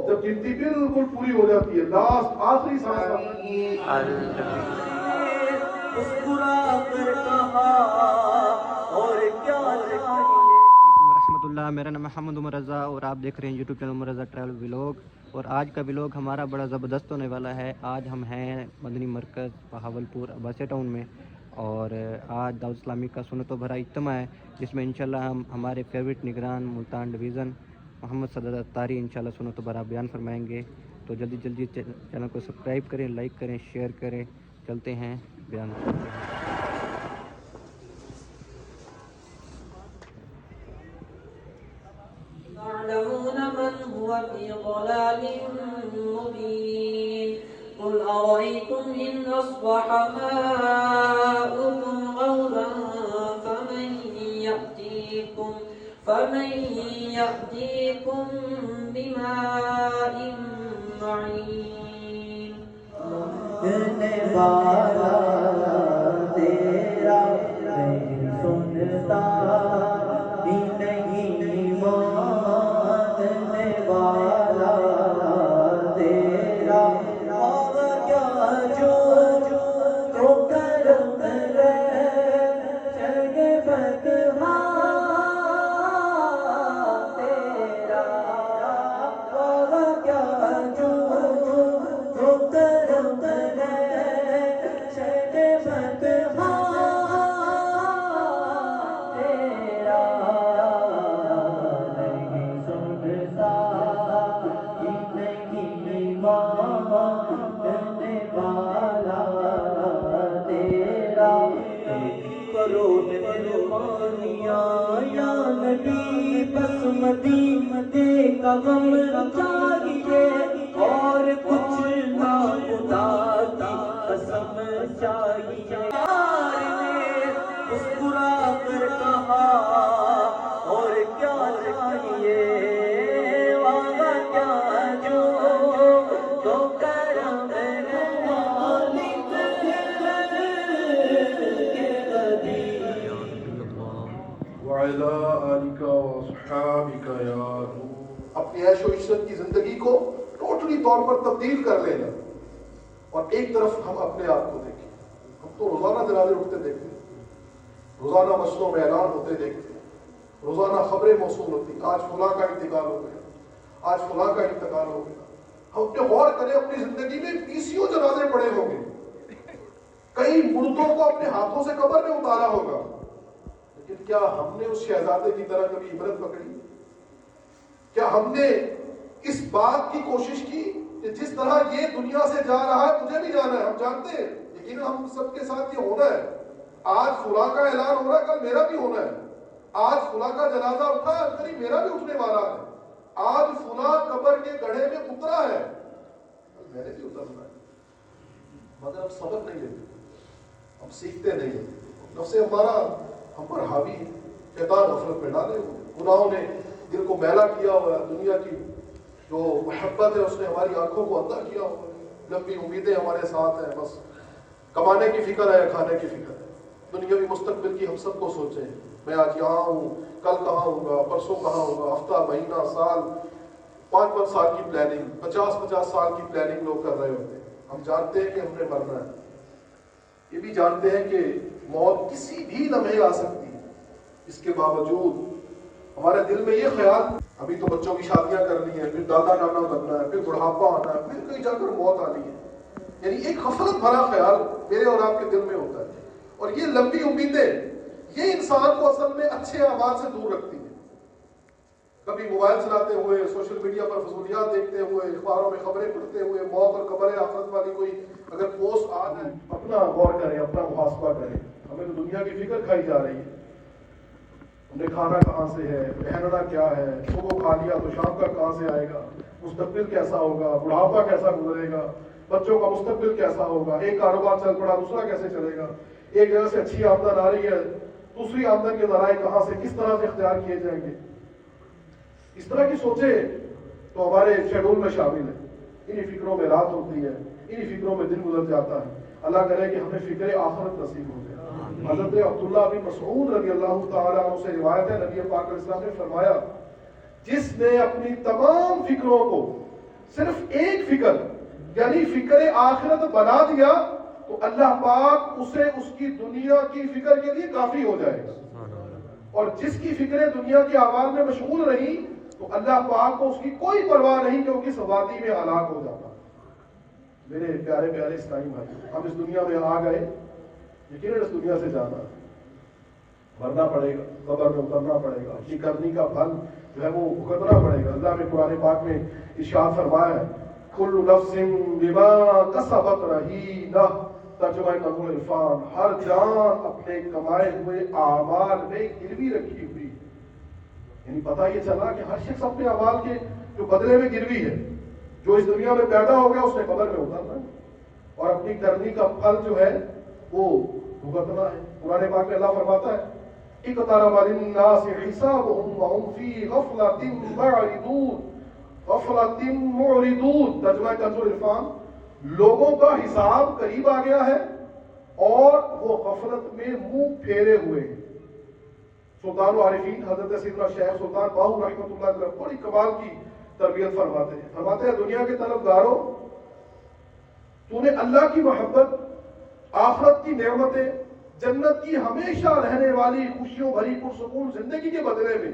جب گنتی بالکل پوری ہو جاتی ہے، لاسٹ آخری سانس ورحمۃ اللہ، میرا نام محمد عمر رضا اور آپ دیکھ رہے ہیں یوٹیوب چینل عمر رضا ٹریول ولاگ. اور آج کا ولاگ ہمارا بڑا زبردست ہونے والا ہے. آج ہم ہیں مدنی مرکز بہاولپور عباسیہ ٹاؤن میں، اور آج دعوت اسلامی کا سنت و بھرا اجتماع ہے، جس میں انشاءاللہ ہم ہمارے فیوریٹ نگران ملتان ڈویژن محمد صدر اتاری انشاءاللہ سنت و بھرا بیان فرمائیں گے. تو جلدی جلدی چینل کو سبسکرائب کریں، لائک کریں، شیئر کریں. چلتے ہیں بیان کرتے ہیں. تعلمون من هو في ضلال مبين قل أرأيتم إن أصبح ماؤكم غورا فمن يأتيكم بماء معين. سننے والا تیرا نہیں سنتا ہی نہیں، ماننے والا تیرا اور کیا جو کرم ہے چلے بدہا تیرا، اور کیا جو کرم ہے چلے بدہا تیرا، نہیں سنتا ہی نہیں، ماننے والا تیرا. کرو مہربانیاں یا نبی، بس مدینے کا غم چاہیے اور کچھ نہ خدا کی قسم چاہیے. یار نے مسکرا کر کہا اور کیا چاہیے، وہاں کیا جو کرم ہے مالک کے قدیر. وعلی آلک واصحابک یا نور. اپنی عیش و عشرت کی زندگی کو ٹوٹلی طور پر تبدیل کر لینا، اور ایک طرف ہم اپنے آپ کو دیکھیں. ہم تو روزانہ جنازے اٹھتے دیکھتے ہیں، روزانہ مسجدوں میں اعلان ہوتے دیکھتے ہیں، روزانہ خبریں موصول ہوتی، آج فلاں کا انتقال ہو گیا، آج فلاں کا انتقال ہو گیا. ہم اپنے غور کریں، اپنی زندگی میں 20 جنازے پڑے ہوں گے، کئی مردوں کو اپنے ہاتھوں سے قبر میں اتارا ہوگا، لیکن کیا ہم نے اس شہزادے کی طرح کبھی عبرت پکڑی؟ کیا ہم نے اس بات کی کوشش کی کہ جس طرح یہ دنیا سے جا رہا ہے مجھے بھی جانا ہے؟ ہم جانتے ہیں لیکن ہم سب کے ساتھ یہ ہونا ہے. آج فلاں کا اعلان ہو رہا ہے، کل میرا بھی ہونا ہے. آج فلاں کا جنازہ اٹھا ہے، قریب میرا بھی اٹھنے والا ہے. آج فلاں قبر کے گڑھے میں اترا ہے، کل میں نے بھی اترنا ہے. مگر ہم سبق نہیں لیتے، ہم سیکھتے نہیں ہیں. نفس ہمارا ہم پر حاوی، شیطان غفلت میں ڈالے ہوئے، گناہوں نے دل کو میلا کیا ہوا ہے، دنیا کی جو محبت ہے اس نے ہماری آنکھوں کو اندھا کیا ہوا ہے. لمبی امیدیں ہمارے ساتھ ہیں، بس کمانے کی فکر ہے، کھانے کی فکر ہے. دنیاوی مستقبل کی ہم سب کو سوچیں، میں آج یہاں ہوں، کل کہاں ہوں گا، پرسوں کہاں ہوں گا، ہفتہ، مہینہ، سال، 5 سال کی پلاننگ، 50 سال کی پلاننگ لوگ کر رہے ہوتے ہیں. ہم جانتے ہیں کہ ہم نے مرنا ہے، یہ بھی جانتے ہیں کہ موت کسی بھی لمحے آ سکتی ہے. اس کے باوجود ہمارے دل میں یہ خیال، ابھی تو بچوں کی شادیاں کرنی ہے، پھر دادا نانا بننا ہے، پھر بڑھاپا آنا ہے، پھر کہیں جا کر موت آنی ہے. یعنی ایک غفلت بھرا خیال میرے اور آپ کے دل میں ہوتا ہے. اور یہ لمبی امیدیں یہ انسان کو اصل میں اچھے اعمال سے دور رکھتی ہیں. کبھی موبائل چلاتے ہوئے، سوشل میڈیا پر فضولیات دیکھتے ہوئے، اخباروں میں خبریں پڑھتے ہوئے، موت اور قبر آخرت والی کوئی اگر پوسٹ آ جائے، اپنا غور کریں، اپنا محاسبہ کریں. ہمیں تو دنیا کی فکر کھائی جا رہی ہے. ہم نے کھانا کہاں سے ہے، پہننا کیا ہے، صبح کھا لیا تو شام کا کہاں سے آئے گا، مستقبل کیسا ہوگا، بڑھاپا کیسا گزرے گا، بچوں کا مستقبل کیسا ہوگا، ایک کاروبار چل پڑا دوسرا کیسے چلے گا، ایک جگہ سے اچھی آمدن آ رہی ہے، دوسری آمدن کے ذرائع کہاں سے کس طرح سے اختیار کیے جائیں گے. اس طرح کی سوچیں تو ہمارے شیڈول میں شامل ہے. انہی فکروں میں رات ہوتی ہے، انہی فکروں میں دن گزر جاتا ہے. اللہ کرے کہ ہمیں فکر آخرت نصیب ہو جائے. حضرت عبداللہ بن مسعود رضی اللہ تعالیٰ عنہ سے روایت ہے، نبی پاک علیہ السلام نے فرمایا، جس نے اپنی تمام فکروں کو صرف ایک فکر یعنی فکر آخرت بنا دیا تو اللہ پاک اسے اس کی دنیا کی فکر کے لیے کافی ہو جائے گا. اور جس کی فکریں دنیا کے اعمال میں مشغول رہی تو اللہ پاک کو اس کی کوئی پرواہ نہیں کہ وہ کس وادی میں ہلاک ہو جاتا. میرے پیارے پیارے اسلامی بھائی، ہم اس دنیا میں آ گئے، یقیناً اس دنیا سے جانا، مرنا پڑے گا، قبر میں اترنا پڑے گا، اپنی کرنی کا پھل جو ہے وہ بھگتنا پڑے گا. اللہ نے قرآن پاک میں ارشاد فرمایا ہے کل نفس بما کسبت رہینہ، ترجمہ کنز العرفان، ہر جان اپنے کمائے ہوئے اعمال میں گروی رکھی ہوئی. یعنی پتہ یہ چلا کہ ہر شخص اپنے اعمال کے جو بدلے میں گروی ہے، جو اس دنیا میں پیدا ہو گیا اس نے قبر میں اترنا ہے اور اپنی کرنی کا پھل جو ہے وہ بھگتنا ہے. قرآن پاک میں اللہ فرماتا ہے اقترب للناس حسابهم وهم في غفلة معرضون، ترجمہ کنز العرفان، لوگوں کا حساب قریب آ گیا ہے اور وہ غفلت میں منہ پھیرے ہوئے ہیں. سلطان العارفین حضرت سیدنا شیخ سلطان باہو رحمۃ اللہ علیہ بڑی کمال کی تربیت فرماتے ہیں دنیا کے طلبگاروں، تو نے اللہ کی محبت، آخرت کی نعمتیں، جنت کی ہمیشہ رہنے والی خوشیوں بھری پرسکون زندگی کے بدلے میں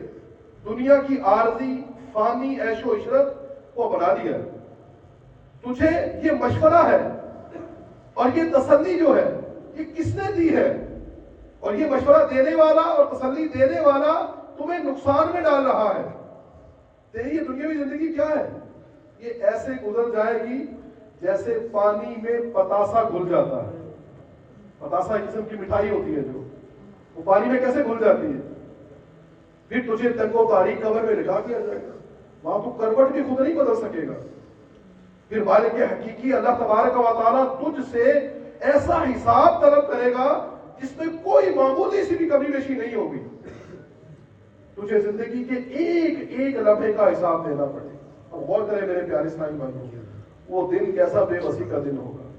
دنیا کی عارضی فانی عیش و عشرت کو بنا دیا. تجھے یہ مشورہ ہے اور یہ تسلی جو ہے یہ کس نے دی ہے؟ اور یہ مشورہ دینے والا اور تسلی دینے والا تمہیں نقصان میں ڈال رہا ہے. تیری یہ دنیاوی زندگی کیا ہے؟ یہ ایسے گزر جائے گی جیسے پانی میں پتاسا گھل جاتا ہے. پتاسا ایک قسم کی مٹھائی ہوتی ہے جو وہ پانی میں کیسے گھل جاتی ہے. پھر تجھے تنگ و تاریخ قبر میں لکھا دیا جائے گا، وہاں تو کروٹ بھی خود نہیں بدل سکے گا. پھر مالک حقیقی اللہ تبارک و تعالیٰ تجھ سے ایسا حساب طلب کرے گا جس میں کوئی معمولی سی بھی کمی بیشی نہیں ہوگی. تجھے زندگی کے ایک ایک لمحے کا حساب دینا پڑے گا. اور غور کریں میرے پیارے اسلامی بھائیوں، وہ دن کیسا بے بسی کا دن ہوگا،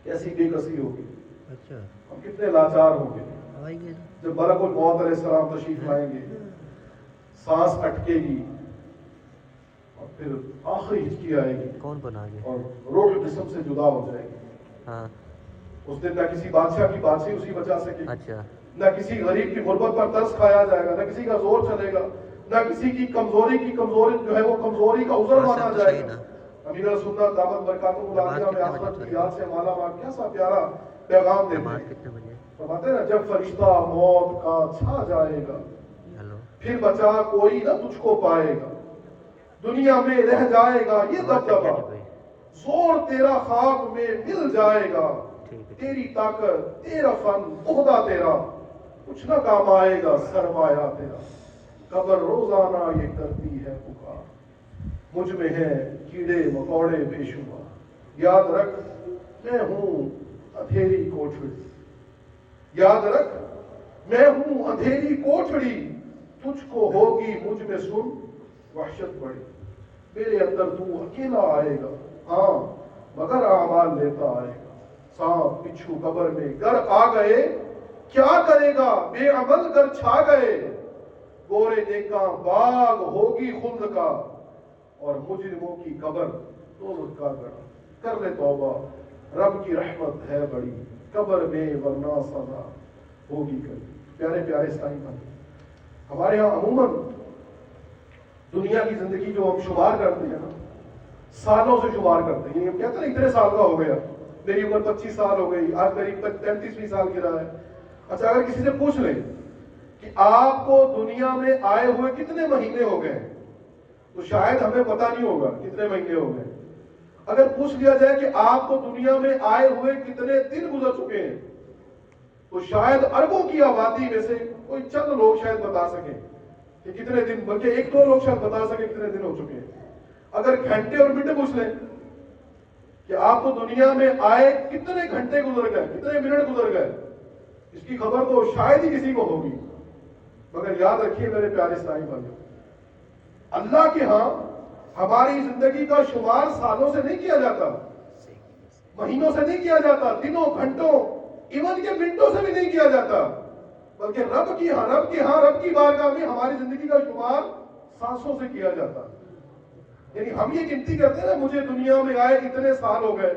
کیسی بے کسی ہوگی. ہم کتنے لاچار ہوں گے جب ملک الموت علیہ السلام تشریف لائیں گے، سانس اٹکے گی اور پھر آخری ہچکی آئے گی اور روح جسم سے جدا ہو جائے گی. اس دن نہ کسی بادشاہ کی بادشاہی اسی بچا سکے، نہ کسی غریب کی غربت پر ترس کھایا جائے گا، نہ کسی کا زور چلے گا، نہ کسی کی کمزوری جو ہے وہ کمزوری کا عذر مانا جائے گا. امیر سنت دامت برکاتہ العالیہ میں آخرت کی یاد سے مالا مال کیسا پیارا پیغام دیتے ہیں. فرماتے ہیں نا جب فرشتہ موت کا چھا جائے گا پھر بچا کوئی نہ تجھ کو پائے گا، دنیا میں رہ جائے گا یہ دبدبا، زور تیرا خاک میں مل جائے گا، تیری طاقت تیرا فن عہدہ تیرا کچھ نہ کام آئے گا سرمایہ تیرا. قبر روزانہ یہ کرتی ہے پکار، مجھ میں ہے کیڑے مکوڑے بے شمار، یاد رکھ میں ہوں اندھیری کوٹھڑی، یاد رکھ میں ہوں اندھیری کوٹھڑی، تجھ کو ہوگی مجھ میں سن وحشت بڑی. میرے اندر تو اکیلا آئے گا ہاں مگر اعمال لیتا آئے گا. سانپ بچھو قبر میں گر آ گئے کیا کرے گا بے عمل گر چھا گئے، گورے نیکاں باغ ہوگی خلد کا اور مجرموں کی قبر دوزخ کا گڑھا. کر لے توبہ رب کی رحمت ہے بڑی، قبر میں ورنہ سزا ہوگی کبھی. پیارے پیارے اسلامی بھائی، ہمارے ہاں عموماً دنیا کی زندگی جو ہم شمار کرتے ہیں نا سالوں سے شمار کرتے ہیں. ہم کہتے ہیں اتنے سال کا ہو گیا، میری عمر 25 سال ہو گئی، آج میری 35ویں سال کی رہا ہے. اچھا اگر کسی سے پوچھ لیں کہ آپ کو دنیا میں آئے ہوئے کتنے مہینے ہو گئے تو شاید ہمیں پتہ نہیں ہوگا کتنے مہینے ہو گئے. اگر پوچھ لیا جائے کہ آپ کو دنیا میں آئے ہوئے کتنے دن گزر چکے ہیں تو شاید اربوں کی آبادی میں سے کوئی چند لوگ شاید بتا سکیں کہ کتنے دن، بلکہ ایک دو لوگ شاید بتا سکیں کتنے دن ہو چکے ہیں. اگر گھنٹے اور منٹ پوچھ لیں کہ آپ کو دنیا میں آئے کتنے گھنٹے گزر گئے، کتنے منٹ گزر گئے، اس کی خبر تو شاید ہی کسی کو ہوگی. مگر یاد رکھیے میرے پیارے اسلامی بھائیوں، اللہ کے ہاں ہماری زندگی کا شمار سالوں سے نہیں کیا جاتا، مہینوں سے نہیں کیا جاتا، دنوں گھنٹوں ایون کے منٹوں سے بھی نہیں کیا جاتا، بلکہ رب کی بارگاہ میں ہماری زندگی کا شمار سانسوں سے کیا جاتا. یعنی ہم یہ گنتی کرتے ہیں نا، مجھے دنیا میں آئے اتنے سال ہو گئے،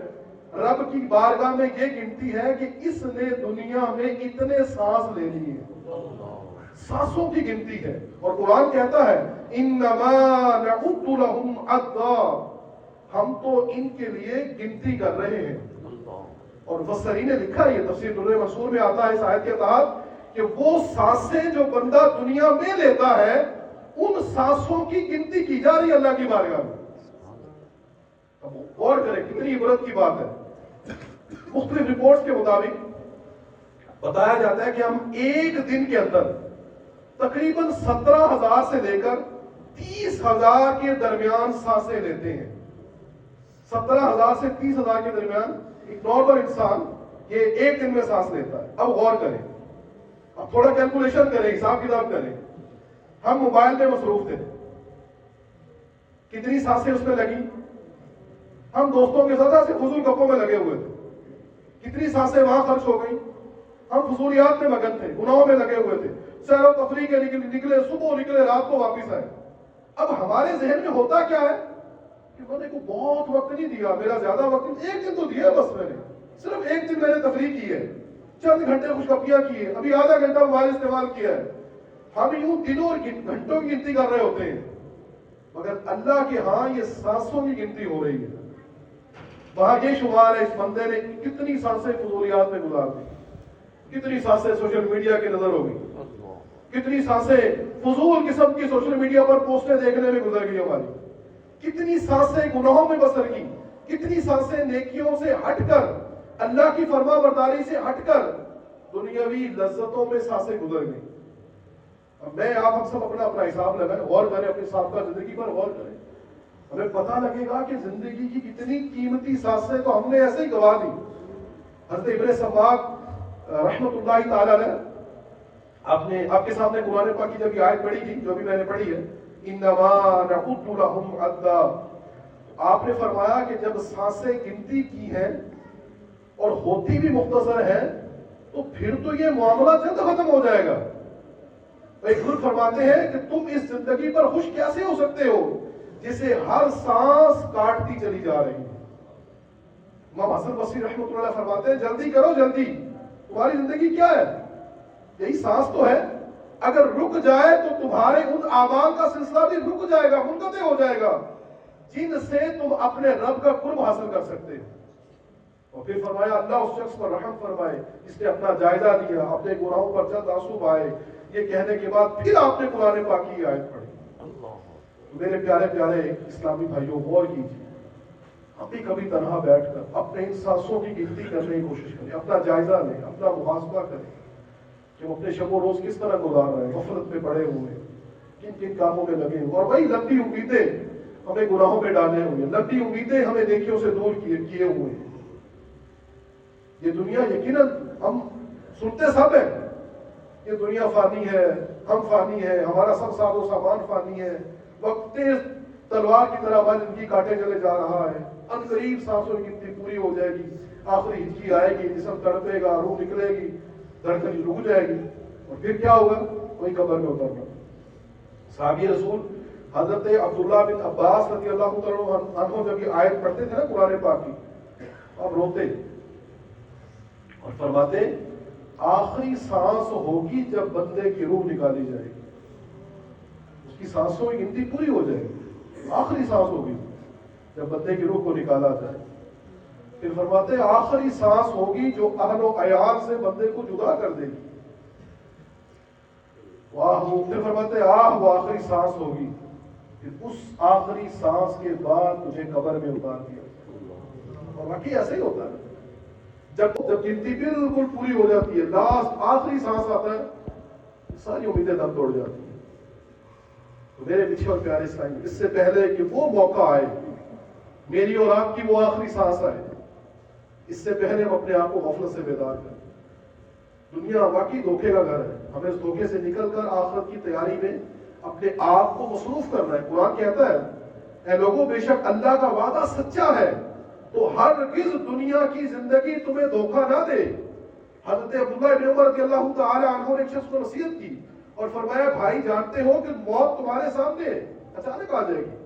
رب کی بارگاہ میں یہ گنتی ہے کہ اس نے دنیا میں اتنے سانس لے لی ہے، سانسوں کی گنتی ہے۔ اور قرآن کہتا ہے انما نعد لهم عدا، ہم تو ان کے لیے گنتی کر رہے ہیں۔ اور مفسرین نے لکھا ہے، یہ تفسیر در منصور میں آتا ہے اس آیت کے تحت، کہ وہ سانسیں جو بندہ دنیا میں لیتا ہے ان سانسوں کی گنتی کی جا رہی ہے اللہ کی بارگاہ میں۔ اب غور کریں کتنی عبرت کی بات ہے۔ مختلف رپورٹس کے مطابق بتایا جاتا ہے کہ ہم ایک دن کے اندر تقریباً 17,000 سے لے کر 30,000 کے درمیان سانسیں لیتے ہیں۔ 17,000 سے 30,000 کے درمیان ایک نارمل انسان یہ ایک دن میں سانس لیتا ہے۔ اب غور کریں، اب تھوڑا کیلکولیشن کریں، حساب کتاب کریں۔ ہم موبائل میں مصروف تھے، کتنی سانسیں اس میں لگی؟ ہم دوستوں کے ساتھ ایسے فضول گپوں میں لگے ہوئے تھے، کتنی سانسیں وہاں خرچ ہو گئی؟ ہم فضولیات میں مگن تھے، گناہوں میں لگے ہوئے تھے، سیر و تفریح کے نکلے، صبح نکلے، رات کو واپس آئے۔ اب ہمارے ذہن میں ہوتا کیا ہے کہ میں نے کو بہت وقت نہیں دیا، میرا زیادہ وقت ایک دن تو دیا، بس میں نے صرف ایک دن میں نے تفریح کی ہے، چند گھنٹے خوش گپیاں کی ہے، ابھی آدھا گھنٹہ موبائل استعمال کیا ہے۔ ہم یوں دنوں اور گھنٹوں کی گنتی کر رہے ہوتے ہیں، مگر اللہ کے ہاں یہ سانسوں کی گنتی ہو رہی ہے۔ وہاں یہ شمار ہے اس بندے نے کتنی سانسیں فضولیات میں گزار دی، کتنی سانسیں سوشل میڈیا کی نظر ہو گئی، کتنی سانسیں فضول قسم کی سوشل میڈیا پر پوسٹیں دیکھنے میں گزر گئی ہماری، کتنی سانسیں گناہوں میں بسر کی، کتنی سانسیں نیکیوں سے ہٹ کر، اللہ کی فرما برداری سے ہٹ کر دنیاوی لذتوں میں سانسیں گزر گئی۔ اب میں آپ ہم سب اپنا حساب لگائیں، غور کریں، اپنی سابقہ زندگی پر غور کریں، ہمیں پتہ لگے گا کہ زندگی کی کتنی قیمتی سانسیں تو ہم نے ایسے ہی گوا دی۔ حضرت ابن سباق رحمۃ اللہ تعالی علیہ، آپ کے سامنے قرآن پاک کی جب یہ آیت پڑھی تھی جو بھی میں نے پڑھی ہے، انما نعد لهم عدا، آپ نے فرمایا کہ جب سانسیں گنتی کی ہیں اور ہوتی بھی مختصر ہیں تو پھر تو یہ معاملہ جلد ختم ہو جائے گا۔ ایک خود فرماتے ہیں کہ تم اس زندگی پر خوش کیسے ہو سکتے ہو جسے ہر سانس کاٹتی چلی جا رہی ہے۔ امام حسن بصری رحمۃ اللہ فرماتے ہیں جلدی کرو جلدی، تمہاری زندگی کیا ہے؟ یہی سانس تو ہے، اگر رک جائے تو تمہارے ان اعمال کا سلسلہ بھی رک جائے گا، منقطع ہو جائے گا جن سے تم اپنے رب کا قرب حاصل کر سکتے ہو۔ اور پھر فرمایا اللہ اس شخص پر رحم فرمائے جس نے اپنا جائزہ لیا، اپنے گناہوں پر چند آنسو بہائے۔ یہ کہنے کے بعد پھر آپ نے قرآن پاک کی آیت پڑھی۔ میرے پیارے پیارے اسلامی بھائیوں، غور کیجیے، ہم بھی کبھی تنہا بیٹھ کر اپنے ان سانسوں کی گنتی کرنے کی کوشش کریں، اپنا جائزہ لیں، اپنا محاسبہ کریں کہ ہم اپنے شب و روز کس طرح گزار رہے ہیں، غفلت میں پڑے ہوئے ہیں، کن کن کاموں میں لگے ہوئے، اور وہی لمبی امیدیں ہمیں گناہوں میں ڈالے ہوئے ہیں، لمبی امیدیں ہمیں نیکیوں سے دور کیے ہوئے ہیں۔ یہ دنیا یقیناً ہم سنتے سب ہیں، یہ دنیا فانی ہے، ہم فانی ہے، ہمارا سب ساز و سامان فانی ہے، وقت تیز تلوار کی طرح ہماری زندگی کاٹے چلے جا رہا ہے، ان قریب سانسوں کی گنتی پوری ہو جائے گی، آخری ہچکی آئے گی، جسم تڑپے گا، روح نکلے گی، دھڑکن رک جائے گی، اور پھر کیا ہوگا؟ وہی قبر میں اترنا۔ صحابی رسول حضرت عبداللہ بن عباس رضی اللہ تعالیٰ عنہ جب یہ آیت پڑھتے تھے نا قرآن پاک کی، اب روتے اور فرماتے آخری سانس ہوگی جب بندے کی روح نکالی جائے گی، اس کی سانسوں کی گنتی پوری ہو جائے گی، آخری سانس ہوگی جب بندے کی روح کو نکالا جائے۔ پھر فرماتے آخری سانس ہوگی جو اہل و عیال سے بندے کو جدا کر دے گی، پھر فرماتے وہ آخری سانس ہوگی، پھر اس آخری سانس کے بعد تجھے قبر میں اتار دیا۔ اور واقعی ایسے ہی ہوتا ہے، جب گنتی بالکل پوری ہو جاتی ہے، لاسٹ آخری سانس آتا ہے، ساری امیدیں دم توڑ جاتی ہیں۔ تو میرے پیچھے اور پیارے اسلام، اس سے پہلے کہ وہ موقع آئے، میری اور آپ کی وہ آخری سانس آئے، اس سے پہلے ہم اپنے آپ کو غفلت سے بیدار کریں۔ دنیا واقعی دھوکے کا گھر ہے، ہمیں اس دھوکے سے نکل کر آخرت کی تیاری میں اپنے آپ کو مصروف کرنا ہے۔ قرآن کہتا ہے اے لوگوں بے شک اللہ کا وعدہ سچا ہے، تو ہرگز دنیا کی زندگی تمہیں دھوکہ نہ دے۔ حضرت عبداللہ ابن عمر رضی اللہ تعالی عنہ نے ایک شخص کو نصیحت کی اور فرمایا بھائی جانتے ہو کہ موت تمہارے سامنے اچانک آ جائے گی،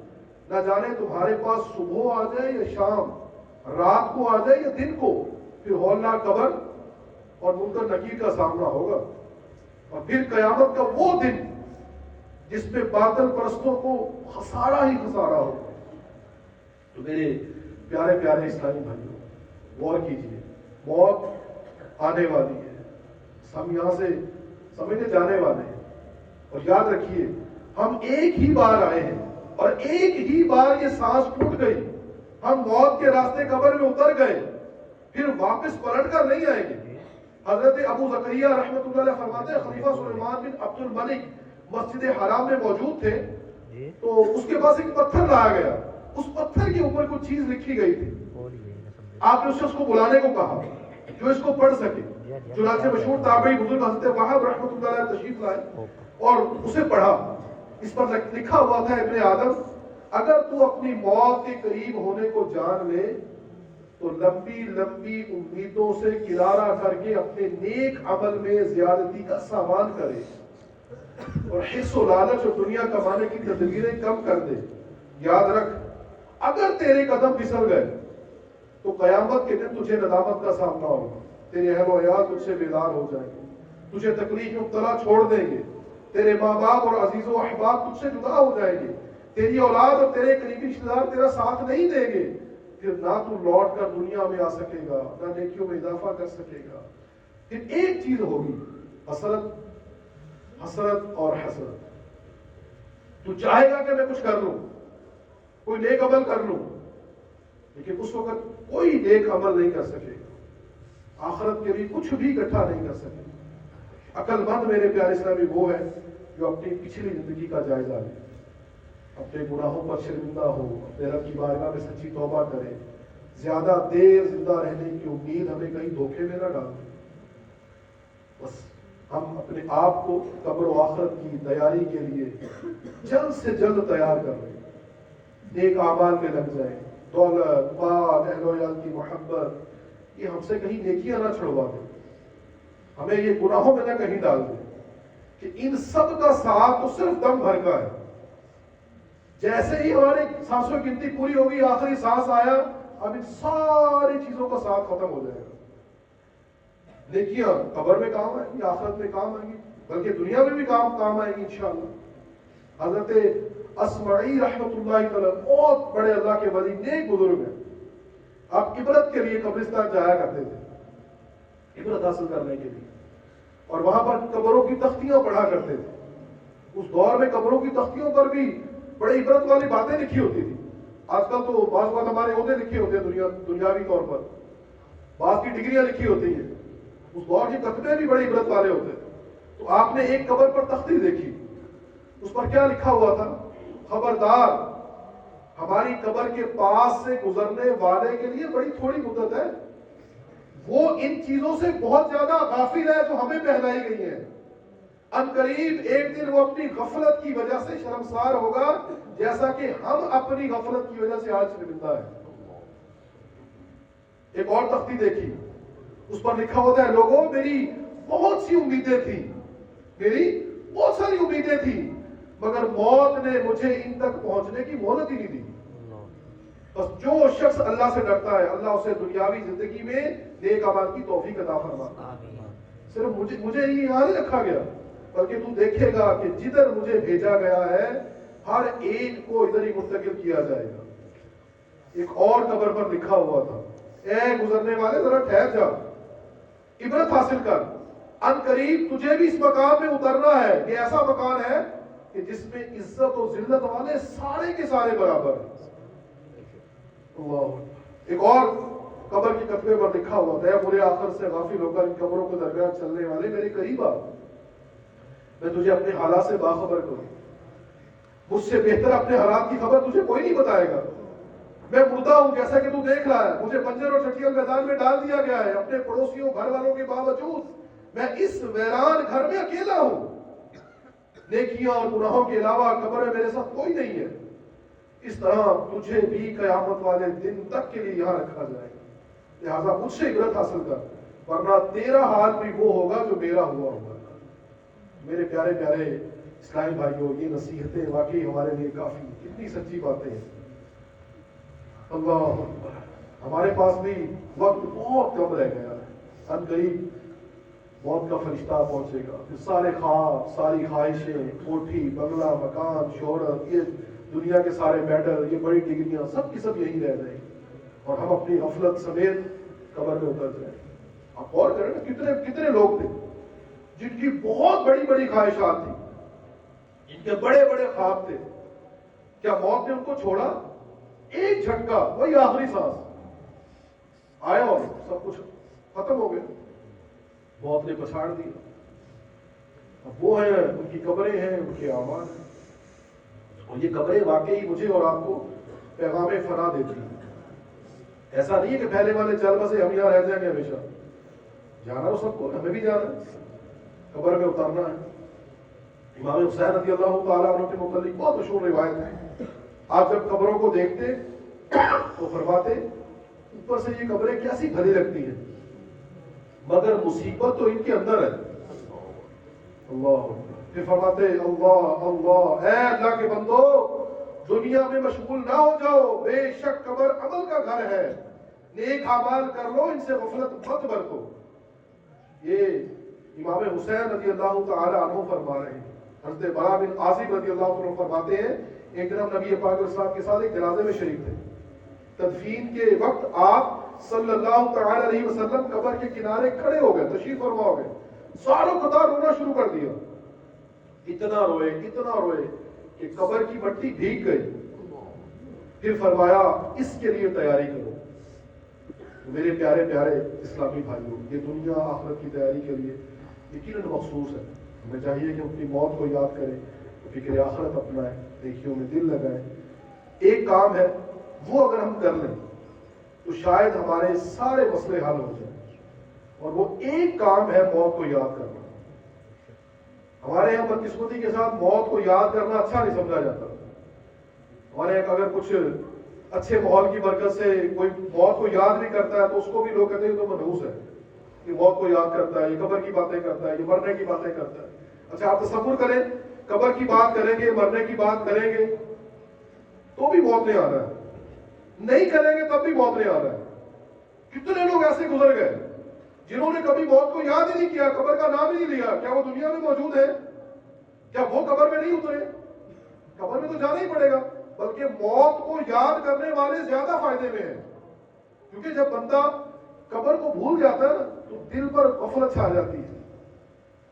نہ جانے تمہارے پاس صبح آ جائے یا شام، رات کو آ جائے یا دن کو، پھر ہولناک قبر اور منکر نکیر کا سامنا ہوگا، اور پھر قیامت کا وہ دن جس میں باطل پرستوں کو خسارہ ہی خسارہ ہوگا۔ تو میرے پیارے پیارے اسلامی بھائیوں، غور کیجیے، موت آنے والی ہے، ہم یہاں سے سمجھنے جانے والے ہیں، اور یاد رکھیے ہم ایک ہی بار آئے ہیں اور ایک ہی بار یہ سانس ٹوٹ گئی، ہم موت کے راستے قبر میں اتر گئے، پھر واپس پلٹ کر نہیں آئیں گے۔ حضرت ابو زکریا رحمۃ اللہ علیہ فرماتے ہیں خلیفہ سلیمان بن عبد الملک مسجد حرام میں موجود تھے، تو اس کے پاس ایک پتھر لایا گیا، اس پتھر کے اوپر کچھ چیز لکھی گئی تھی، آپ نے اس شخص کو بلانے کو کہا جو اس کو پڑھ سکے، چنانچہ مشہور تابعی بزرگ حضرت وہاب رحمۃ اللہ علیہ تشریف لائے اور اسے پڑھا۔ اس پر لکھا ہوا تھا، ابن آدم اگر تو اپنی موت کے قریب ہونے کو جان لے تو لمبی لمبی امیدوں سے کنارہ کر کے اپنے نیک عمل میں زیادتی کا سامان کرے اور حرص و لالچ اور دنیا کمانے کی تدبیریں کم کر دے۔ یاد رکھ اگر تیرے قدم پھسل گئے تو قیامت کے دن تجھے ندامت کا سامنا ہوگا، تیرے اہل و عیال تجھ سے بیدار ہو جائیں گے، تجھے تکلیف میں مبتلا چھوڑ دیں گے، تیرے ماں باپ اور عزیز و احباب تجھ سے جدا ہو جائیں گے، تیری اولاد اور تیرے قریبی رشتہ دار تیرا ساتھ نہیں دیں گے، پھر نہ تو لوٹ کر دنیا میں آ سکے گا نہ نیکیوں میں اضافہ کر سکے گا۔ پھر ایک چیز ہوگی، حسرت اور حسرت۔ تو چاہے گا کہ میں کچھ کر لوں، کوئی نیک عمل کر لوں، لیکن اس وقت کوئی نیک عمل نہیں کر سکے گا، آخرت کے لیے کچھ بھی اکٹھا نہیں کر سکے گا۔ عقل مند میرے پیارے اسلامی وہ ہے جو اپنی پچھلی زندگی کا جائزہ لے، اپنے گناہوں پر شرمندہ ہو، اپنے رب کی بارگاہ میں سچی توبہ کرے، زیادہ دیر زندہ رہنے کی امید ہمیں کہیں دھوکے میں نہ ڈالے۔ بس ہم اپنے آپ کو قبر و آخرت کی تیاری کے لیے جلد سے جلد تیار کر لیں، نیک اعمال میں لگ جائیں، دولت، مال، اہل و عیال کی محبت یہ ہم سے کہیں نیکیاں نہ چھڑوا دیں، ہمیں یہ گناہوں میں نہ کہیں ڈال دیں کہ ان سب کا ساتھ تو صرف دم بھر کا ہے۔ جیسے ہی ہماری سانسوں کی گنتی پوری ہوگی، آخری سانس آیا، اب ان ساری چیزوں کا ساتھ ختم ہو جائے گا۔ نیکیاں قبر میں کام آئیں گی، آخرت میں کام آئیں گی، بلکہ دنیا میں بھی کام آئیں گی انشاءاللہ۔ حضرت اسمعی رحمۃ اللہ تعالی بہت بڑے اللہ کے ولی نیک بزرگ ہیں، آپ عبرت کے لیے قبرستان جایا کرتے تھے، عبرت حاصل کرنے کے لیے، اور وہاں پر قبروں کی تختیاں پڑھا کرتے تھے۔ اس دور میں قبروں کی تختیوں پر بھی بڑے عبرت والی باتیں لکھی ہوتی تھی۔ آج کل تو بعض بات ہمارے عہدے لکھے ہوتے ہیں دنیاوی طور پر، بعض کی ڈگریاں لکھی ہوتی ہیں، اس دور کے کتبے بھی بڑے عبرت والے ہوتے تھے۔ تو آپ نے ایک قبر پر تختی دیکھی، اس پر کیا لکھا ہوا تھا؟ خبردار، ہماری قبر کے پاس سے گزرنے والے کے لیے بڑی تھوڑی مدت ہے، وہ ان چیزوں سے بہت زیادہ غافل ہے جو ہمیں پہنائی گئی ہیں، ان قریب ایک دن وہ اپنی غفلت کی وجہ سے شرمسار ہوگا جیسا کہ ہم اپنی غفلت کی وجہ سے آج شرمندہ ہے۔ ایک اور تختی دیکھی، اس پر لکھا ہوتا ہے لوگوں میری بہت سی امیدیں تھیں، میری بہت ساری امیدیں تھیں، مگر موت نے مجھے ان تک پہنچنے کی مہلت ہی نہیں دی۔ بس جو شخص اللہ سے ڈرتا ہے اللہ اسے دنیاوی زندگی میں نیک اعمال کی توفیق عطا فرماتا ہے۔ صرف مجھے یہ یاد نہیں رکھا گیا، بلکہ تو دیکھے گا کہ جدھر مجھے بھیجا گیا ہے ہر ایک کو ادھر ہی منتقل کیا جائے گا۔ ایک اور قبر پر لکھا ہوا تھا، اے گزرنے والے ذرا ٹھہر جا، عبرت حاصل کر، ان قریب تجھے بھی اس مقام میں اترنا ہے۔ یہ ایسا مکان ہے کہ جس میں عزت و ذلت والے سارے کے سارے برابر ہیں۔ اللہ۔ ایک اور قبر کے کتبے پر لکھا ہوا تھا، برے آخر سے غافل ہو کر ان قبروں کے درمیان چلنے والے میرے قریب آ، میں تجھے اپنے حالات سے باخبر کروں، مجھ سے بہتر اپنے حالات کی خبر تجھے کوئی نہیں بتائے گا۔ میں مردہ ہوں جیسا کہ تو دیکھ رہا ہے، مجھے بنجر اور چٹیل میدان میں ڈال دیا گیا ہے، اپنے پڑوسیوں گھر والوں کے باوجود میں اس ویران گھر میں اکیلا ہوں، نیکیاں اور گناہوں کے علاوہ قبر میں میرے ساتھ کوئی نہیں ہے۔ اس طرح تجھے بھی قیامت والے دن تک کے لیے یہاں رکھا جائے گا، لہٰذا مجھ سے عبرت حاصل کر، ورنہ تیرا حال بھی وہ ہوگا جو میرا ہوا ہوگا۔ میرے پیارے پیارے اسلامی بھائیوں، یہ نصیحتیں واقعی ہمارے لیے کافی اتنی سچی باتیں ہیں اللہ اکبر. ہمارے پاس بھی وقت بہت کم رہ گیا ہے. ان قریب موت کا فرشتہ پہنچے گا. پھر سارے خواب، ساری خواہشیں، کوٹھی، بنگلہ، مکان، شہرت، یہ دنیا کے سارے میڈل، یہ بڑی ڈگریاں، سب کی سب یہی رہ جائیں گی اور ہم اپنی غفلت سمیت قبر میں اتر جائیں. آپ غور کریں نا کتنے لوگ تھے جن کی بہت بڑی بڑی خواہشات تھیں، جن کے بڑے بڑے خواب تھے. کیا موت نے ان کو چھوڑا؟ ایک جھٹکا، وہی آخری سانس آیا اور سب کچھ ختم ہو گیا. موت نے پچھاڑ دیا. اب وہ ہیں، ان کی قبریں ہیں، ان کے اعمال ہیں. اور یہ قبریں واقعی مجھے اور آپ کو پیغام فنا دیتی ہیں. ایسا نہیں ہے کہ پہلے والے چل بسے ہم یہاں رہ جائیں گے ہمیشہ. جانا تو سب کو، ہمیں بھی جانا ہے، قبر میں اترنا ہے. امام حسین رضی اللہ تعالیٰ عنہ کے متعلق بہت مشہور روایت ہے. آپ جب قبروں کو دیکھتے تو فرماتے اوپر سے یہ قبریں کیسی بھلی لگتی ہیں، مگر مصیبت تو ان کے اندر ہے. اللہ. پھر فرماتے اللہ اللہ، اے اللہ کے بندو دنیا میں مشغول نہ ہو جاؤ، بے شک قبر عمل کا گھر ہے، نیک اعمال کر لو، ان سے غفلت مت برتو. یہ امام حسین رضی اللہ تعالی عنہ فرما رہے ہیں. حضرت برا بن عازب رضی اللہ عنہ فرماتے ہیں ایک دن ہم نبی پاک علیہ السلام کے ساتھ ایک جنازے میں شریک تھے. تدفین کے وقت آپ صلی اللہ تعالی علیہ وسلم قبر کے کنارے کھڑے ہو گئے، تشریف فرما ہو گئے. ساروں قطار رونا شروع کر دیا. اتنا روئے کہ قبر کی مٹی بھیگ گئی. پھر فرمایا اس کے لیے تیاری کرو. میرے پیارے پیارے اسلامی بھائیوں، یہ دنیا آخرت کی تیاری کے لیے یقیناً مخصوص ہے. ہمیں چاہیے کہ اپنی موت کو یاد کریں، فکر آخرت اپنائیں، نیکیوں میں دل لگائیں. ایک کام ہے وہ اگر ہم کر لیں تو شاید ہمارے سارے مسئلے حل ہو جائیں. اور وہ ایک کام ہے موت کو یاد کرنا. ہمارے یہاں بدقسمتی کے ساتھ موت کو یاد کرنا اچھا نہیں سمجھا جاتا. ہمارے یہاں اگر کچھ اچھے ماحول کی برکت سے کوئی موت کو یاد نہیں کرتا ہے تو اس کو بھی لوگ کہتے ہیں تو منحوس ہے، یہ موت کو یاد کرتا ہے، یہ قبر کی باتیں کرتا ہے، یہ مرنے کی باتیں کرتا ہے. اچھا آپ تصور کریں قبر کی بات کریں گے، مرنے کی بات کریں گے تو بھی موت نہیں آ رہا ہے، نہیں کریں گے تب بھی موت نہیں آ رہا ہے. کتنے لوگ ایسے گزر گئے جنہوں نے کبھی موت کو یاد ہی نہیں کیا، قبر کا نام ہی نہیں لیا. کیا وہ دنیا میں موجود ہے؟ کیا وہ قبر میں نہیں اترے؟ قبر میں تو جانا ہی پڑے گا. بلکہ موت کو یاد کرنے والے زیادہ فائدے میں ہیں، کیونکہ جب بندہ قبر کو بھول جاتا ہے نا تو دل پر غفلت چھا جاتی ہے.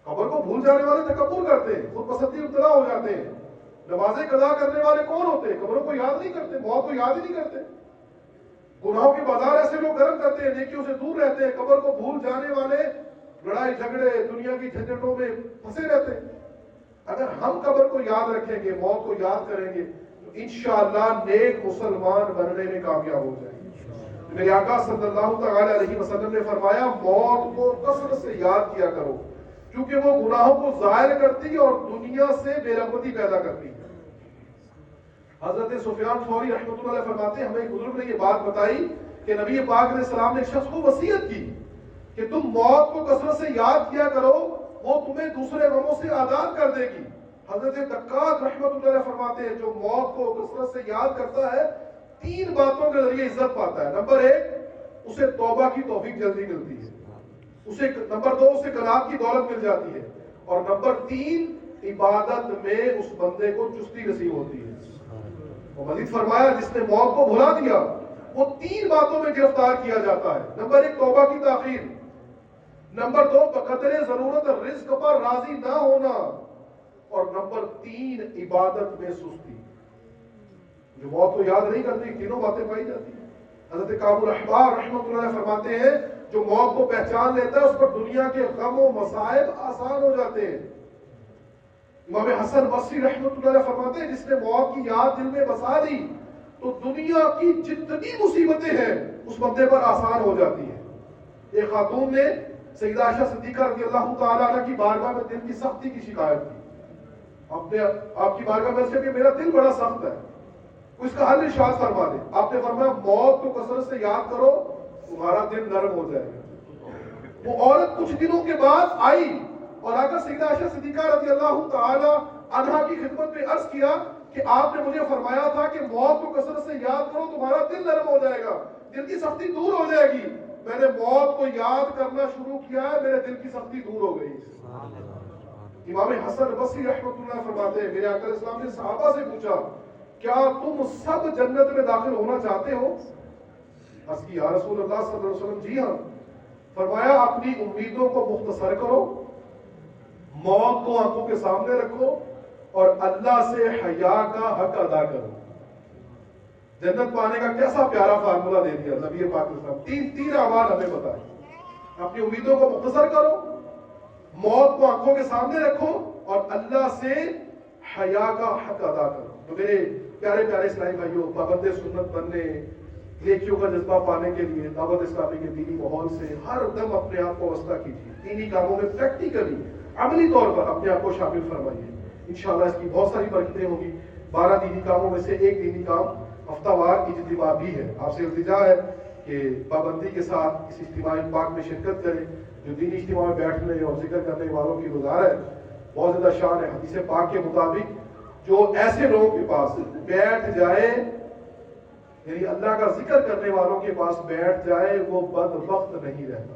قبر کو بھول جانے والے تکبر کرتے ہیں، خود پسندی ابتلا ہو جاتے ہیں. نمازیں قضا کرنے والے کون ہوتے ہیں؟ قبروں کو یاد نہیں کرتے، موت کو یاد ہی نہیں کرتے. گناہوں کے بازار ایسے لوگ گرم کرتے ہیں، نیکیوں سے دور رہتے ہیں. قبر کو بھول جانے والے لڑائی جھگڑے دنیا کی جھنجھٹوں میں پھنسے رہتے ہیں. اگر ہم قبر کو یاد رکھیں گے، موت کو یاد کریں گے تو انشاءاللہ نیک مسلمان بننے میں کامیاب ہو جائیں گے. میرے آقا صلی اللہ تعالی علیہ وسلم نے فرمایا موت کو کثرت سے یاد کیا کرو، کیونکہ وہ گناہوں کو ظاہر کرتی اور دنیا سے بے رغبتی پیدا کرتی ہے. حضرت سفیان ثوری رحمۃ اللہ علیہ فرماتے ہیں ہمیں ایک بزرگ نے یہ بات بتائی کہ نبی پاک علیہ السلام نے ایک شخص کو وصیت کی کہ تم موت کو کثرت سے یاد کیا کرو، وہ تمہیں دوسرے غموں سے آزاد کر دے گی. حضرت دکات رحمۃ اللہ علیہ فرماتے ہیں جو موت کو کثرت سے یاد کرتا ہے 3 باتوں کے ذریعے عزت پاتا ہے. نمبر 1 اسے توبہ کی توفیق جلدی ملتی ہے. نمبر 2 اسے کلام کی دولت مل جاتی ہے. اور نمبر 3 عبادت میں اس بندے کو چستی نصیب ہوتی ہے. اور مزید فرمایا جس نے موت کو بھلا دیا وہ 3 باتوں میں گرفتار کیا جاتا ہے. نمبر 1 توبہ کی تاخیر. نمبر 2 بقدر ضرورت رزق پر راضی نہ ہونا. اور نمبر 3 عبادت میں سستی. جو موت کو یاد نہیں کرتی تینوں باتیں پائی جاتی ہیں. حضرت کعب الاحبار رحمۃ اللہ علیہ فرماتے ہیں جو موت کو پہچان لیتا ہے اس پر دنیا کے غم و مصائب آسان ہو جاتے ہیں. امام حسن بصری رحمۃ اللہ علیہ فرماتے ہیں جس نے موت کی یاد دل میں بسا دی تو دنیا کی جتنی مصیبتیں ہیں اس بندے پر آسان ہو جاتی ہیں. ایک خاتون نے سیدہ عائشہ صدیقہ رضی اللہ تعالیٰ عنہ کی بارگاہ میں دل کی سختی کی شکایت کی. آپ کی بارگاہ میں سے کہ میرا دل بڑا سخت ہے، اس کا حل ارشاد فرما دے. آپ نے فرمایا موت کو کثرت سے یاد کرو تمہارا دل نرم ہو جائے گا. وہ عورت کچھ دنوں کے بعد آئی اور آ کر سیدہ عائشہ صدیقہ رضی اللہ تعالی عنہا کی خدمت میں عرض کیا کہ آپ نے مجھے فرمایا تھا کہ موت کو کثرت سے یاد کرو تمہارا دل نرم ہو جائے گا، دل کی سختی دور ہو جائے گی. میں نے موت کو یاد کرنا شروع کیا ہے، میرے دل کی سختی دور ہو گئی. امام حسن بصری رحمۃ اللہ فرماتے ہیں میرے آقا علیہ السلام نے صحابہ سے پوچھا کیا تم سب جنت میں داخل ہونا چاہتے ہو؟ عرض کی یا رسول اللہ صلی اللہ علیہ وسلم جی ہاں. فرمایا اپنی امیدوں کو مختصر کرو، موت کو آنکھوں کے سامنے رکھو اور اللہ سے حیا کا حق ادا کرو. جنت پانے کا کیسا پیارا فارمولہ دے دیا نبی پاک علیہ السلام. تین اعمال ہمیں بتائے. اپنی امیدوں کو مختصر کرو، موت کو آنکھوں کے سامنے رکھو اور اللہ سے حیا کا حق ادا کرو. تو میرے پیارے پیارے اسلامی بھائیوں، پابند سنت بننے، نیکیوں کا جذبہ پانے کے لیے دعوت اسلامی کے دینی ماحول سے ہر دم اپنے آپ کو وابستہ کیجیے. دینی کاموں میں پریکٹیکلی عملی طور پر اپنے آپ کو شامل فرمائیے. انشاءاللہ اس کی بہت ساری برکتیں ہوں گی. 12 دینی کاموں میں سے ایک دینی کام ہفتہ وار اجتماع بھی ہے. آپ سے التجا ہے کہ پابندی کے ساتھ اس اجتماع پاک میں شرکت کریں. جو دینی اجتماع میں بیٹھنے اور ذکر کرنے والوں کی گزار ہے بہت زیادہ شان ہے. حدیث پاک کے مطابق جو ایسے لوگوں کے پاس بیٹھ جائے، یعنی اللہ کا ذکر کرنے والوں کے پاس بیٹھ جائے، وہ بدبخت نہیں رہتا.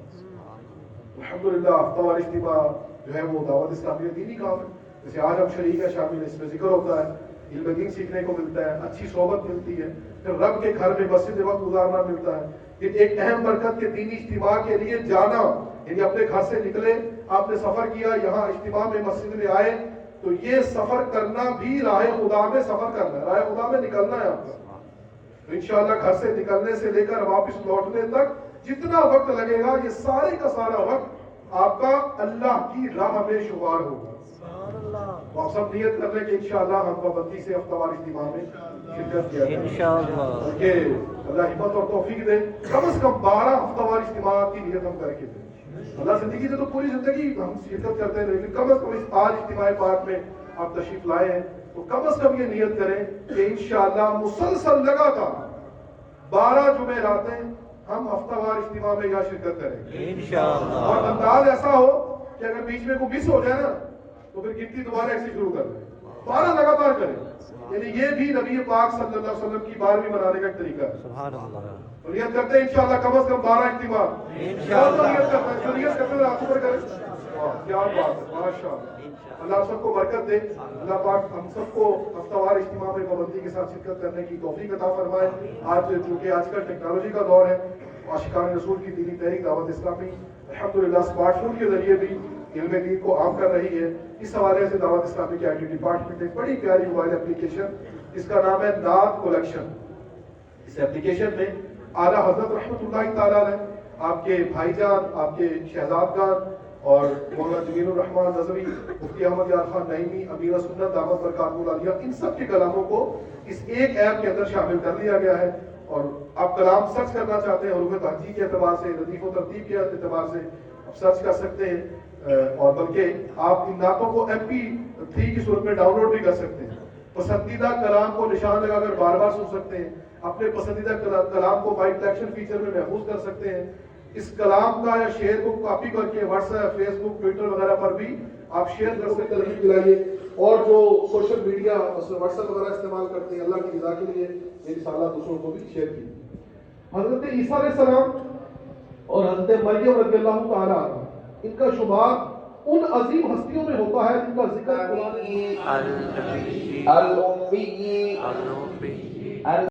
الحمدللہ ہفتہ وار اجتماع جو ہے وہ دعوت اسلامی دینی کام ہے. جیسے آج ہم شریک ہے شامل، اس میں ذکر ہوتا ہے، علم دین سیکھنے کو ملتا ہے، اچھی صحبت ملتی ہے، پھر رب کے گھر میں مسجد وقت گزارنا ملتا ہے. پھر ایک اہم برکت کے دینی اجتماع کے لیے جانا، یعنی اپنے گھر سے نکلے، آپ نے سفر کیا، یہاں اجتماع میں مسجد میں آئے، تو یہ سفر کرنا بھی راہ خدا میں سفر کرنا ہے، راہ خدا میں نکلنا ہے آپ کا. تو انشاءاللہ گھر سے نکلنے سے لے کر واپس لوٹنے تک جتنا وقت لگے گا، یہ سارے کا سارا وقت آپ کا اللہ کی راہ میں شمار ہوگا. تو آپ سب نیت کر لیں کہ انشاءاللہ ہم پابندی سے ہفتہ وار اجتماع میں شرکت کیا جائے انشاءاللہ. کہ اللہ ہمت اور توفیق دے. کم از کم 12 ہفتہ وار اجتماع کی نیت ہم کر کے دیں. اللہ زندگی سے تو پوری زندگی ہم شرکت کرتے ہیں، لیکن کم از کم اس آج اجتماع پاک میں آپ تشریف لائے ہیں تو کم از کم یہ نیت کریں کہ انشاءاللہ مسلسل لگاتار 12 جمعراتیں ہم ہفتہ وار اجتماع میں یہاں شرکت کریں گے انشاءاللہ. اور انداز ایسا ہو کہ اگر بیچ میں کوئی مس ہو جائے نا تو پھر گنتی دوبارہ ایسے شروع کر دیں. 12 لگاتار کریں. یعنی یہ بھی نبی پاک صلی اللہ علیہ وسلم کی 12ویں منانے کا ایک طریقہ ہے. سبحان اللہ. تو نیت کرتے ہیں انشاءاللہ کم از کم 12 اجتماع انشاءاللہ. نیت کرتے ہیں. جو نیت کرتے ہیں آپ پر کریں. کیا بات ہے، ماشاءاللہ. اللہ سب کو برکت دے. اللہ پاک ہم سب کو ہفتہ وار اجتماع میں پابندی کے ساتھ شرکت کرنے کی توفیق عطا فرمائے. آج چونکہ آج کل ٹیکنالوجی کا دور ہے، عاشقان رسول کی دینی تحریک دعوت اسلامی الحمدللہ اسمارٹ فون کے ذریعے بھی علم دین کو عام کر رہی ہے. اس حوالے سے دعوت اسلامی کے IT ڈپارٹمنٹ نے بڑی پیاری موبائل اپلیکیشن، اس کا نام ہے نعت کلیکشن. اس اپلیکیشن میں اعلیٰ حضرت رحمۃ اللہ تعالیٰ علیہ، آپ کے بھائی جان، آپ کے شہزادگان اور مولانا جمیل الرحمان نظوی، مفتی احمد یار خان نعیمی، امیر سنت دعوت برکاتہ العالیہ، ان سب کے کلاموں کو اس ایک ایپ کے اندر شامل کر لیا گیا ہے. اور آپ کلام سرچ کرنا چاہتے ہیں حروف تہجی کے اعتبار سے، ردیف و ترتیب کے اعتبار سے آپ سرچ کر سکتے ہیں. اور بلکہ آپ ان نعتوں کو MP3 کی صورت میں ڈاؤن لوڈ بھی کر سکتے ہیں. پسندیدہ کلام کو نشان لگا کر بار بار سن سکتے ہیں. اپنے پسندیدہ کلام کو مائک کلیکشن فیچر میں محفوظ کر سکتے ہیں. اس کلام کا یا شعر کو کاپی کر کے واٹس ایپ، فیس بک، ٹویٹر وغیرہ پر بھی آپ شیئر کر سکتے ہیں. دلائیے. اور جو سوشل میڈیا واٹس ایپ وغیرہ استعمال کرتے ہیں، اللہ کی رضا کے لیے یہ رسالہ دوسروں کو بھی شیئر کیجیے. حضرت عیسیٰ علیہ السلام اور حضرت مریم رضی اللہ تعالیٰ عنہ، ان کا شمار ان عظیم ہستیوں میں ہوتا ہے جن کا ذکر قرآن